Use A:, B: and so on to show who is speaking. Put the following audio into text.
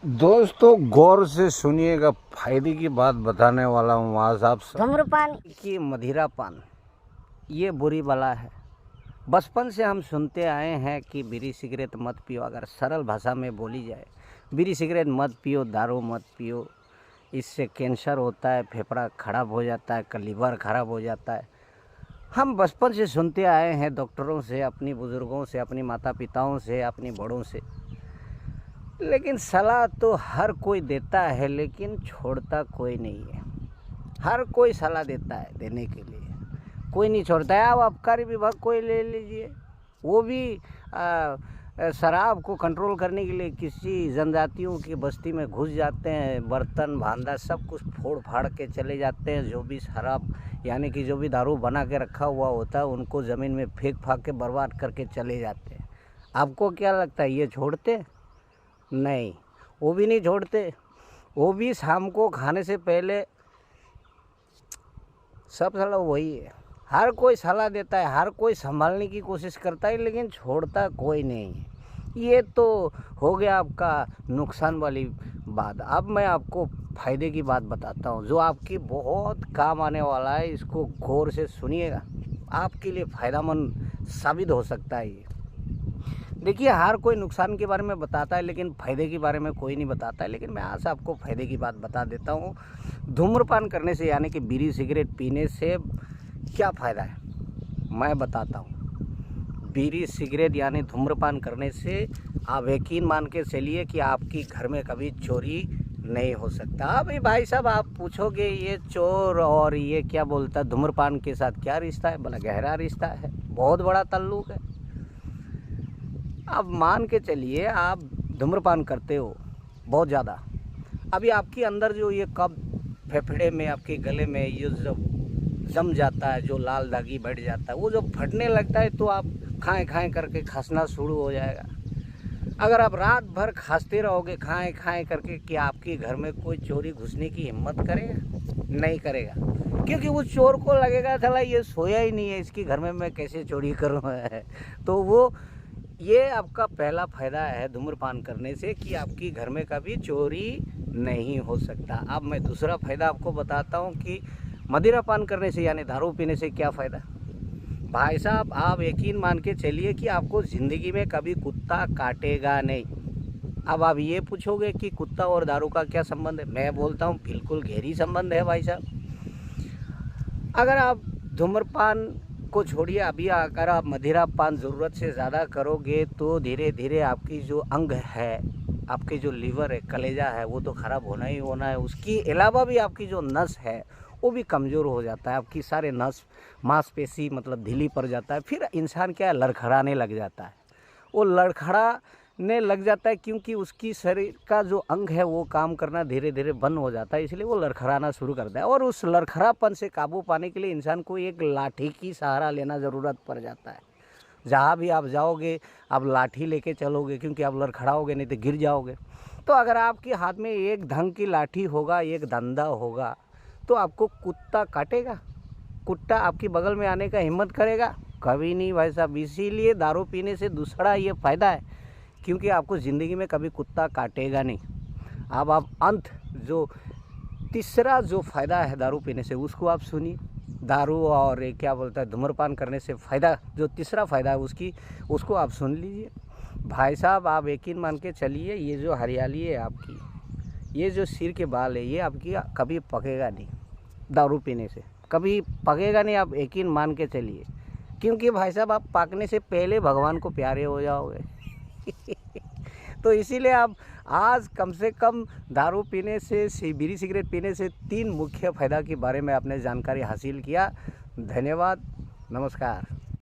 A: दोस्तों गौर से सुनिएगा, फायदे की बात बताने वाला हूँ। आज आप
B: धूम्रपान
A: की मदिरापान ये बुरी बला है। बचपन से हम सुनते आए हैं कि बीड़ी सिगरेट मत पियो। अगर सरल भाषा में बोली जाए, बीड़ी सिगरेट मत पियो, दारू मत पियो, इससे कैंसर होता है, फेफड़ा खराब हो जाता है, लीवर खराब हो जाता है। हम बचपन से सुनते आए हैं डॉक्टरों से, अपनी बुज़ुर्गों से, अपनी माता पिताओं से, अपनी बड़ों से। लेकिन सलाह तो हर कोई देता है, लेकिन छोड़ता कोई नहीं है। हर कोई सलाह देता है देने के लिए, कोई नहीं छोड़ता है। आप आबकारी विभाग को ही ले लीजिए, वो भी शराब को कंट्रोल करने के लिए किसी जनजातियों की बस्ती में घुस जाते हैं, बर्तन भांडा सब कुछ फोड़ फाड़ के चले जाते हैं। जो भी शराब यानी कि जो भी दारू बना के रखा हुआ होता है, उनको ज़मीन में फेंक फाक के बर्बाद करके चले जाते हैं। आपको क्या लगता है ये छोड़ते? नहीं, वो भी नहीं छोड़ते। वो भी शाम को खाने से पहले सब सलाह वही है। हर कोई सलाह देता है, हर कोई संभालने की कोशिश करता है, लेकिन छोड़ता कोई नहीं है। ये तो हो गया आपका नुकसान वाली बात। अब मैं आपको फ़ायदे की बात बताता हूँ, जो आपकी बहुत काम आने वाला है। इसको गौर से सुनिएगा, आपके लिए फ़ायदेमंद साबित हो सकता है ये। देखिए, हर कोई नुकसान के बारे में बताता है, लेकिन फ़ायदे के बारे में कोई नहीं बताता है। लेकिन मैं आज आपको फ़ायदे की बात बता देता हूँ। धूम्रपान करने से यानी कि बीड़ी सिगरेट पीने से क्या फ़ायदा है, मैं बताता हूँ। बीड़ी सिगरेट यानी धूम्रपान करने से आप यकीन मान के चलिए कि आपकी घर में कभी चोरी नहीं हो सकता। अभी भाई साहब आप पूछोगे ये चोर और ये क्या बोलता है धूम्रपान के साथ क्या रिश्ता है? बड़ा गहरा रिश्ता है, बहुत बड़ा ताल्लुक है। अब मान के चलिए आप धूम्रपान करते हो बहुत ज़्यादा, अभी आपके अंदर जो ये कब फेफड़े में, आपके गले में ये जब जम जाता है, जो लाल दागी बैठ जाता है, वो जब फटने लगता है तो आप खाएं खाएं करके खांसना शुरू हो जाएगा। अगर आप रात भर खांसते रहोगे खाएं खाएं करके, कि आपके घर में कोई चोरी घुसने की हिम्मत करेगा? नहीं करेगा, क्योंकि उस चोर को लगेगा चला ये सोया ही नहीं है, इसके घर में मैं कैसे चोरी करूँ। तो वो ये आपका पहला फ़ायदा है धूम्रपान करने से, कि आपकी घर में कभी चोरी नहीं हो सकता। अब मैं दूसरा फ़ायदा आपको बताता हूँ कि मदिरापान करने से यानी दारू पीने से क्या फ़ायदा। भाई साहब आप यकीन मान के चलिए कि आपको ज़िंदगी में कभी कुत्ता काटेगा नहीं। अब आप ये पूछोगे कि कुत्ता और दारू का क्या संबंध है? मैं बोलता हूँ बिल्कुल गहरी संबंध है भाई साहब। अगर आप धूम्रपान को छोड़िए, अभी अगर आप मदिरापान ज़रूरत से ज़्यादा करोगे तो धीरे धीरे आपकी जो अंग है, आपके जो लीवर है, कलेजा है, वो तो ख़राब होना ही होना है। उसके अलावा भी आपकी जो नस है वो भी कमज़ोर हो जाता है। आपकी सारे नस मांसपेशी मतलब ढीली पड़ जाता है। फिर इंसान क्या है, लड़खड़ाने लग जाता है। वो लड़खड़ाने लग जाता है क्योंकि उसकी शरीर का जो अंग है वो काम करना धीरे धीरे बंद हो जाता है, इसलिए वो लड़खड़ाना शुरू करता है। और उस लड़खड़ापन से काबू पाने के लिए इंसान को एक लाठी की सहारा लेना ज़रूरत पड़ जाता है। जहाँ भी आप जाओगे आप लाठी लेके चलोगे, क्योंकि आप लड़खड़ाओगे नहीं तो गिर जाओगे। तो अगर आपके हाथ में एक ढंग की लाठी होगा, एक धंधा होगा, तो आपको कुत्ता काटेगा? कुत्ता आपकी बगल में आने का हिम्मत करेगा? कभी नहीं भाई साहब। इसीलिए दारू पीने से दूसरा ये फ़ायदा है, क्योंकि आपको ज़िंदगी में कभी कुत्ता काटेगा नहीं। अब आप अंत जो तीसरा जो फ़ायदा है दारू पीने से, उसको आप सुनिए। दारू और क्या बोलता है धूम्रपान करने से फ़ायदा, जो तीसरा फ़ायदा है उसको आप सुन लीजिए। भाई साहब आप यकीन मान के चलिए, ये जो हरियाली है आपकी, ये जो सिर के बाल है, ये आपकी कभी पकेगा नहीं। दारू पीने से कभी पकेगा नहीं, आप यकीन मान के चलिए। क्योंकि भाई साहब आप पकने से पहले भगवान को प्यारे हो जाओगे। तो इसीलिए आप आज कम से कम दारू पीने से, बीड़ी सिगरेट पीने से 3 मुख्य फ़ायदा के बारे में आपने जानकारी हासिल किया। धन्यवाद, नमस्कार।